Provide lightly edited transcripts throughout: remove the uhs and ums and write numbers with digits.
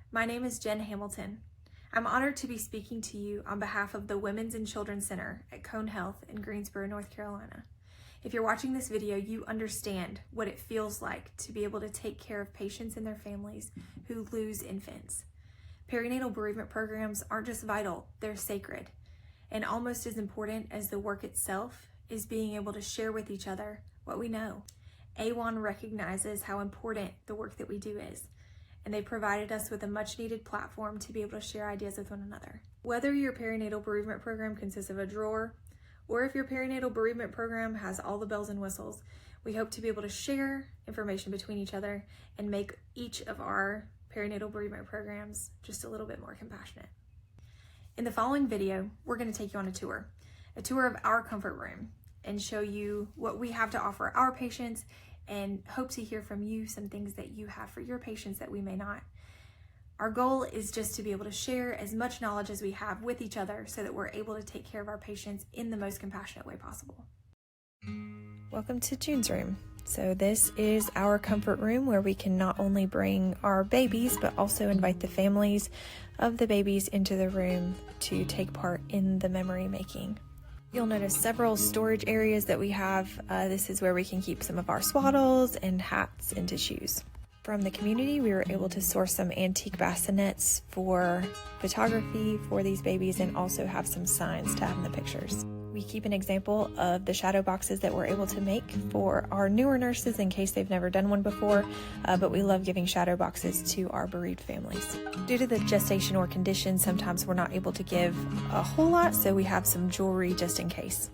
My name is Jen Hamilton. I'm honored to be speaking to you on behalf of the Women's and Children's Center at AWHONN Health in Greensboro, North Carolina. If you're watching this video, you understand what it feels like to be able to take care of patients and their families who lose infants. Perinatal bereavement programs aren't just vital, they're sacred. And almost as important as the work itself is being able to share with each other what we know. AWHONN recognizes how important the work that we do is, and they provided us with a much needed platform to be able to share ideas with one another. Whether your perinatal bereavement program consists of a drawer, or if your perinatal bereavement program has all the bells and whistles, we hope to be able to share information between each other and make each of our perinatal bereavement programs just a little bit more compassionate. In the following video, we're going to take you on a tour of our comfort room and show you what we have to offer our patients and hope to hear from you some things that you have for your patients that we may not. Our goal is just to be able to share as much knowledge as we have with each other so that we're able to take care of our patients in the most compassionate way possible. Welcome to June's room. So this is our comfort room where we can not only bring our babies, but also invite the families of the babies into the room to take part in the memory making. You'll notice several storage areas that we have. This is where we can keep some of our swaddles and hats and tissues. From the community, we were able to source some antique bassinets for photography for these babies and also have some signs to have in the pictures. We keep an example of the shadow boxes that we're able to make for our newer nurses in case they've never done one before, but we love giving shadow boxes to our bereaved families. Due to the gestation or condition, sometimes we're not able to give a whole lot, so we have some jewelry just in case.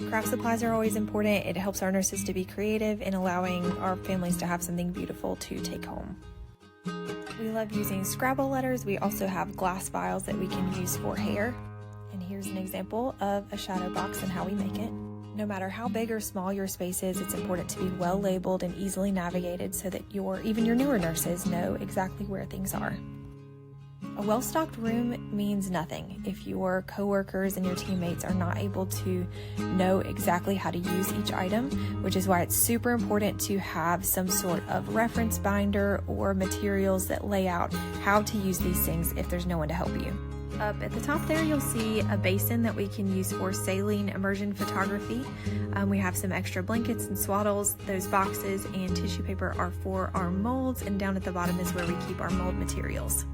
Craft supplies are always important. It helps our nurses to be creative in allowing our families to have something beautiful to take home. We love using Scrabble letters. We also have glass vials that we can use for hair. And here's an example of a shadow box and how we make it. No matter how big or small your space is, it's important to be well labeled and easily navigated so that even your newer nurses know exactly where things are. A well-stocked room means nothing if your coworkers and your teammates are not able to know exactly how to use each item, which is why it's super important to have some sort of reference binder or materials that lay out how to use these things if there's no one to help you. Up at the top there, you'll see a basin that we can use for saline immersion photography. We have some extra blankets and swaddles. Those boxes and tissue paper are for our molds, and down at the bottom is where we keep our mold materials.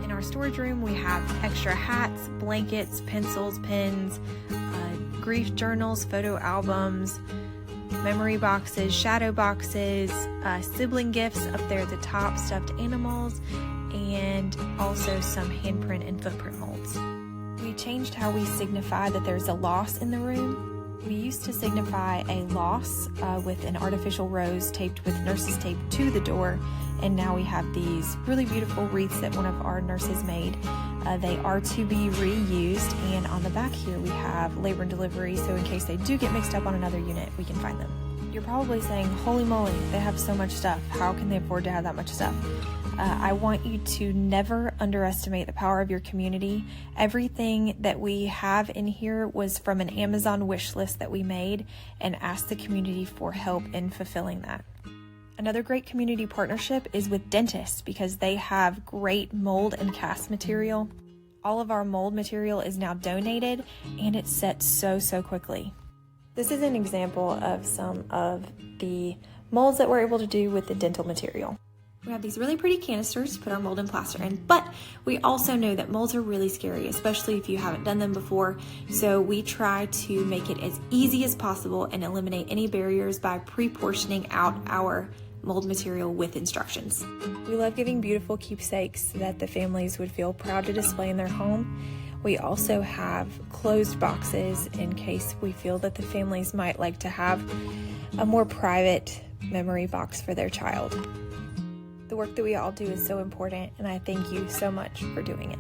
In our storage room, we have extra hats, blankets, pencils, pens, grief journals, photo albums, memory boxes, shadow boxes, sibling gifts up there at the top, stuffed animals, and also some handprint and footprint molds. We changed how we signify that there's a loss in the room. We used to signify a loss with an artificial rose taped with nurses tape to the door, and now we have these really beautiful wreaths that one of our nurses made. They are to be reused, and on the back here we have labor and delivery, so in case they do get mixed up on another unit, we can find them. You're probably saying, holy moly, they have so much stuff. How can they afford to have that much stuff? I want you to never underestimate the power of your community. Everything that we have in here was from an Amazon wish list that we made and asked the community for help in fulfilling that. Another great community partnership is with dentists because they have great mold and cast material. All of our mold material is now donated and it's set so quickly. This is an example of some of the molds that we're able to do with the dental material. We have these really pretty canisters to put our mold and plaster in, but we also know that molds are really scary, especially if you haven't done them before. So we try to make it as easy as possible and eliminate any barriers by pre-portioning out our mold material with instructions. We love giving beautiful keepsakes that the families would feel proud to display in their home. We also have closed boxes in case we feel that the families might like to have a more private memory box for their child. The work that we all do is so important, and I thank you so much for doing it.